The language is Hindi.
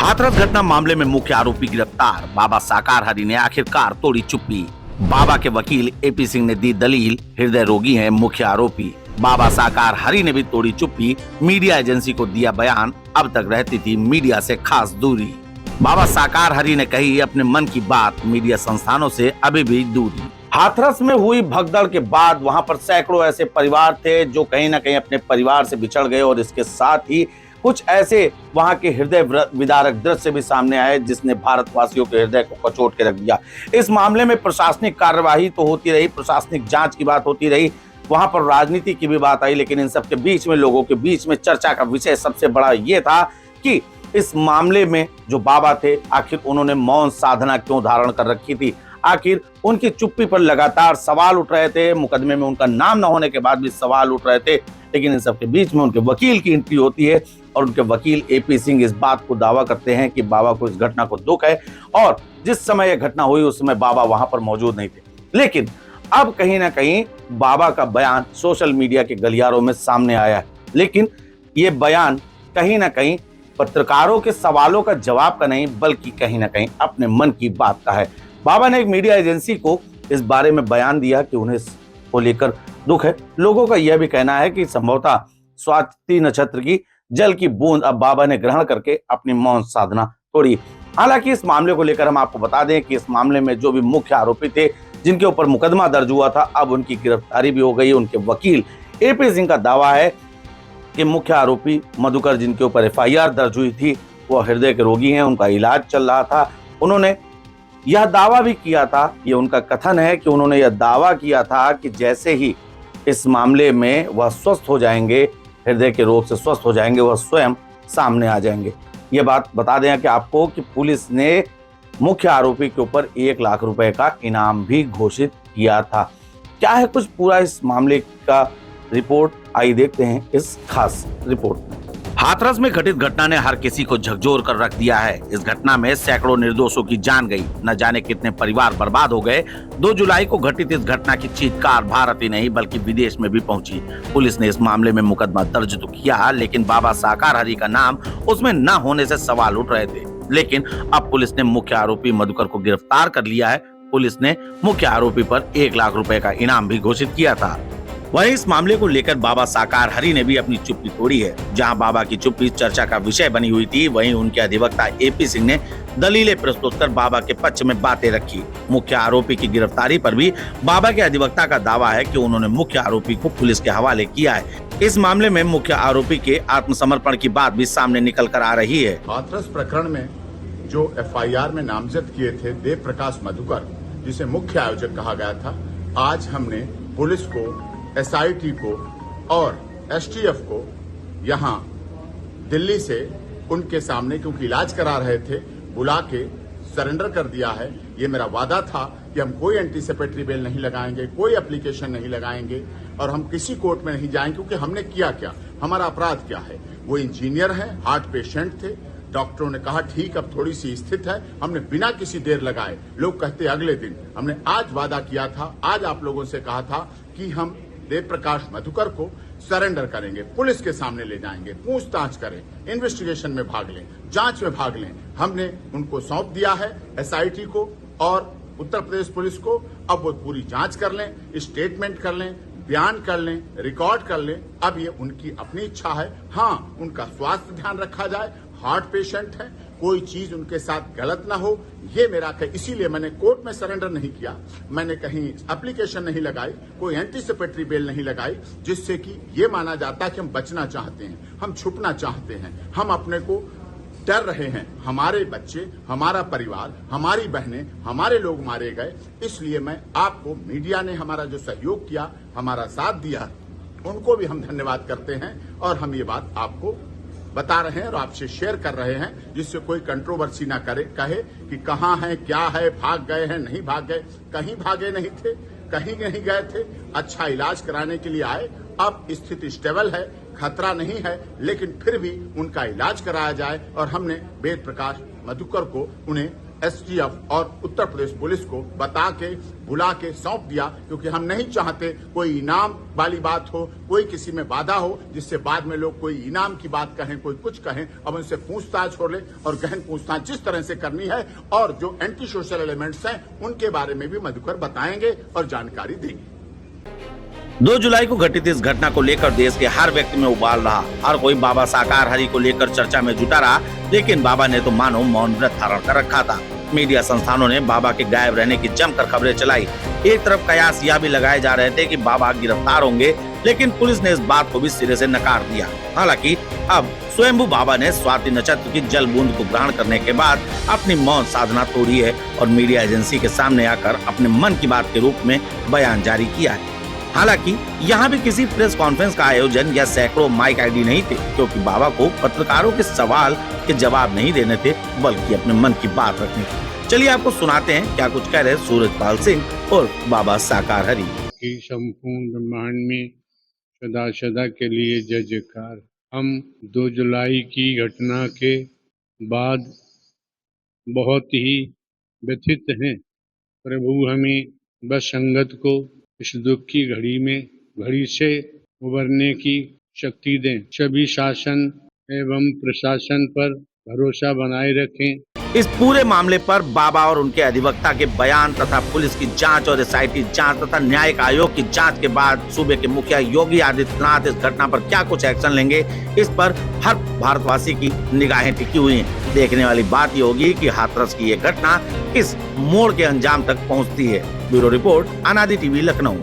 हाथरस घटना मामले में मुख्य आरोपी गिरफ्तार। बाबा साकार हरि ने आखिरकार तोड़ी चुप्पी। बाबा के वकील एपी सिंह ने दी दलील, हृदय रोगी हैं मुख्य आरोपी। बाबा साकार हरि ने भी तोड़ी चुप्पी, मीडिया एजेंसी को दिया बयान, अब तक रहती थी मीडिया से खास दूरी। बाबा साकार हरि ने कही अपने मन की बात, मीडिया संस्थानों से अभी भी दूरी। हाथरस में हुई भगदड़ के बाद वहां पर सैकड़ों ऐसे परिवार थे जो कहीं ना कहीं अपने परिवार से बिछड़ गए और इसके साथ ही कुछ ऐसे वहां के हृदय विदारक दृश्य भी सामने आए जिसने भारतवासियों के हृदय को कचोट के रख दिया। इस मामले में प्रशासनिक कार्यवाही तो होती रही, प्रशासनिक जांच की बात होती रही, वहां पर राजनीति की भी बात आई, लेकिन इन सबके बीच में लोगों के बीच में चर्चा का विषय सबसे बड़ा ये था कि इस मामले में जो बाबा थे आखिर उन्होंने मौन साधना क्यों धारण कर रखी थी। आखिर उनकी चुप्पी पर लगातार सवाल उठ रहे थे, मुकदमे में उनका नाम न होने के बाद भी सवाल उठ रहे थे, लेकिन इन सबके बीच में उनके वकील की एंट्री होती है और उनके वकील एपी सिंह इस बात को दावा करते हैं कि बाबा को इस घटना को दुख है और जिस समय यह घटना हुई उस समय बाबा वहां पर मौजूद नहीं थे। लेकिन अब कहीं ना कहीं बाबा का बयान सोशल मीडिया के गलियारों में सामने आया है, लेकिन ये बयान कहीं ना कहीं पत्रकारों के सवालों का जवाब का नहीं बल्कि कहीं ना कहीं अपने मन की बात का है। बाबा ने एक मीडिया एजेंसी को इस बारे में बयान दिया कि उन्हें इसको लेकर दुख है। लोगों का यह भी कहना है कि संभवतः स्वाति नक्षत्र की जल की बूंद अब बाबा ने ग्रहण करके अपनी मौन साधना तोड़ी। हालांकि इस मामले को लेकर हम आपको बता दें कि इस मामले में जो भी मुख्य आरोपी थे जिनके ऊपर मुकदमा दर्ज हुआ था अब उनकी गिरफ्तारी भी हो गई। उनके वकील एपी सिंह का दावा है कि मुख्य आरोपी मधुकर जिनके ऊपर एफआईआर दर्ज हुई थी वो हृदय के रोगी हैं, उनका इलाज चल रहा था। उन्होंने यह दावा भी किया था, ये उनका कथन है कि उन्होंने यह दावा किया था कि जैसे ही इस मामले में वह स्वस्थ हो जाएंगे, हृदय के रोग से स्वस्थ हो जाएंगे, वह स्वयं सामने आ जाएंगे। ये बात बता दें कि आपको कि पुलिस ने मुख्य आरोपी के ऊपर 1 लाख रुपए का इनाम भी घोषित किया था। क्या है कुछ पूरा इस मामले का रिपोर्ट, आइए देखते हैं इस खास रिपोर्ट में। हाथरस में घटित घटना ने हर किसी को झकझोर कर रख दिया है। इस घटना में सैकड़ों निर्दोषों की जान गई, न जाने कितने परिवार बर्बाद हो गए। 2 जुलाई को घटित इस घटना की चीत्कार भारत ही नहीं बल्कि विदेश में भी पहुंची। पुलिस ने इस मामले में मुकदमा दर्ज तो किया, लेकिन बाबा साकार हरि का नाम उसमें न होने से सवाल उठ रहे थे। लेकिन अब पुलिस ने मुख्य आरोपी मधुकर को गिरफ्तार कर लिया है। पुलिस ने मुख्य आरोपी पर 1 लाख रुपए का इनाम भी घोषित किया था। वहीं इस मामले को लेकर बाबा साकार हरि ने भी अपनी चुप्पी तोड़ी है। जहां बाबा की चुप्पी चर्चा का विषय बनी हुई थी, वहीं उनके अधिवक्ता एपी सिंह ने दलीलें प्रस्तुत कर बाबा के पक्ष में बातें रखी। मुख्य आरोपी की गिरफ्तारी पर भी बाबा के अधिवक्ता का दावा है कि उन्होंने मुख्य आरोपी को पुलिस के हवाले किया है। इस मामले में मुख्य आरोपी के आत्मसमर्पण की बात भी सामने निकल कर आ रही है। हाथरस प्रकरण में जो एफआईआर में नामजद किए थे देव प्रकाश मधुकर, जिसे मुख्य आयोजक कहा गया था, आज हमने पुलिस को, एसआईटी को और एसटीएफ को यहां दिल्ली से उनके सामने, क्योंकि इलाज करा रहे थे, बुला के सरेंडर कर दिया है। ये मेरा वादा था कि हम कोई एंटीसिपेटरी बेल नहीं लगाएंगे, कोई एप्लीकेशन नहीं लगाएंगे और हम किसी कोर्ट में नहीं जाएंगे, क्योंकि हमने किया क्या, हमारा अपराध क्या है। वो इंजीनियर है, हार्ट पेशेंट थे, डॉक्टरों ने कहा ठीक अब थोड़ी सी स्थित है, हमने बिना किसी देर लगाए, लोग कहते अगले दिन, हमने आज वादा किया था, आज आप लोगों से कहा था कि हम देव प्रकाश मधुकर को सरेंडर करेंगे, पुलिस के सामने ले जाएंगे, पूछताछ करें, इन्वेस्टिगेशन में भाग लें, जांच में भाग लें। हमने उनको सौंप दिया है एसआईटी को और उत्तर प्रदेश पुलिस को। अब वो पूरी जांच कर लें, स्टेटमेंट कर लें, बयान कर लें, रिकॉर्ड कर लें। अब ये उनकी अपनी इच्छा है। हाँ, उनका स्वास्थ्य ध्यान रखा जाए, हार्ट पेशेंट है, कोई चीज उनके साथ गलत ना हो, ये मेरा इसीलिए मैंने कोर्ट में सरेंडर नहीं किया, मैंने कहीं एप्लीकेशन नहीं लगाई, कोई एंटीसिपेटरी बेल नहीं लगाई, जिससे कि ये माना जाता है कि हम बचना चाहते हैं, हम छुपना चाहते हैं, हम अपने को डर रहे हैं, हमारे बच्चे, हमारा परिवार, हमारी बहनें, हमारे लोग मारे गए। इसलिए मैं आपको, मीडिया ने हमारा जो सहयोग किया, हमारा साथ दिया, उनको भी हम धन्यवाद करते हैं और हम ये बात आपको बता रहे हैं और आपसे शेयर कर रहे हैं, जिससे कोई कंट्रोवर्सी ना करे, कहे कि कहां है, क्या है, भाग गए हैं, नहीं भाग गए। कहीं भागे नहीं थे, कहीं नहीं गए थे, अच्छा इलाज कराने के लिए आए। अब स्थिति स्टेबल है, खतरा नहीं है, लेकिन फिर भी उनका इलाज कराया जाए और हमने वेद प्रकाश मधुकर को उन्हें एसटीएफ और उत्तर प्रदेश पुलिस को बता के बुला के सौंप दिया, क्योंकि हम नहीं चाहते कोई इनाम वाली बात हो, कोई किसी में बाधा हो, जिससे बाद में लोग कोई इनाम की बात कहें, कोई कुछ कहें। अब उनसे पूछताछ हो ले और गहन पूछताछ जिस तरह से करनी है, और जो एंटी सोशल एलिमेंट्स हैं उनके बारे में भी मधुकर बताएंगे और जानकारी देंगे। 2 जुलाई को घटित इस घटना को लेकर देश के हर व्यक्ति में उबाल रहा। हर कोई बाबा साकार हरि को लेकर चर्चा में जुटा रहा, लेकिन बाबा ने तो मानो मौन व्रत धारण कर रखा था। मीडिया संस्थानों ने बाबा के गायब रहने की जमकर खबरें चलाई। एक तरफ कयास यह भी लगाए जा रहे थे कि बाबा गिरफ्तार होंगे, लेकिन पुलिस ने इस बात को भी सिरे से नकार दिया। हालांकि अब स्वयंभू बाबा ने स्वाति नक्षत्र की जल बूंद को ग्रहण करने के बाद अपनी मौन साधना तोड़ी है और मीडिया एजेंसी के सामने आकर अपने मन की बात के रूप में बयान जारी किया है। हालांकि यहाँ भी किसी प्रेस कॉन्फ्रेंस का आयोजन या सैकड़ों माइक आईडी नहीं थे, क्योंकि बाबा को पत्रकारों के सवाल के जवाब नहीं देने थे, बल्कि अपने मन की बात रखनी थी। चलिए आपको सुनाते हैं क्या कुछ कह रहे सूरजपाल सिंह और बाबा साकार हरि। कि संपूर्ण ब्रह्मांड में सदा सदा के लिए जय जयकार। हम 2 जुलाई की घटना के बाद बहुत ही व्यथित हैं। प्रभु हमें बस संगत को इस दुख की घड़ी से उबरने की शक्ति दें। सभी शासन एवं प्रशासन पर भरोसा बनाए रखें। इस पूरे मामले पर बाबा और उनके अधिवक्ता के बयान तथा पुलिस की जांच और एसआईटी जांच तथा न्यायिक आयोग की जांच के बाद सूबे के मुखिया योगी आदित्यनाथ इस घटना पर क्या कुछ एक्शन लेंगे, इस पर हर भारतवासी की निगाहें टिकी हुई हैं। देखने वाली बात ये होगी कि हाथरस की ये घटना किस मोड़ के अंजाम तक पहुंचती है। ब्यूरो रिपोर्ट, अनादि टीवी, लखनऊ।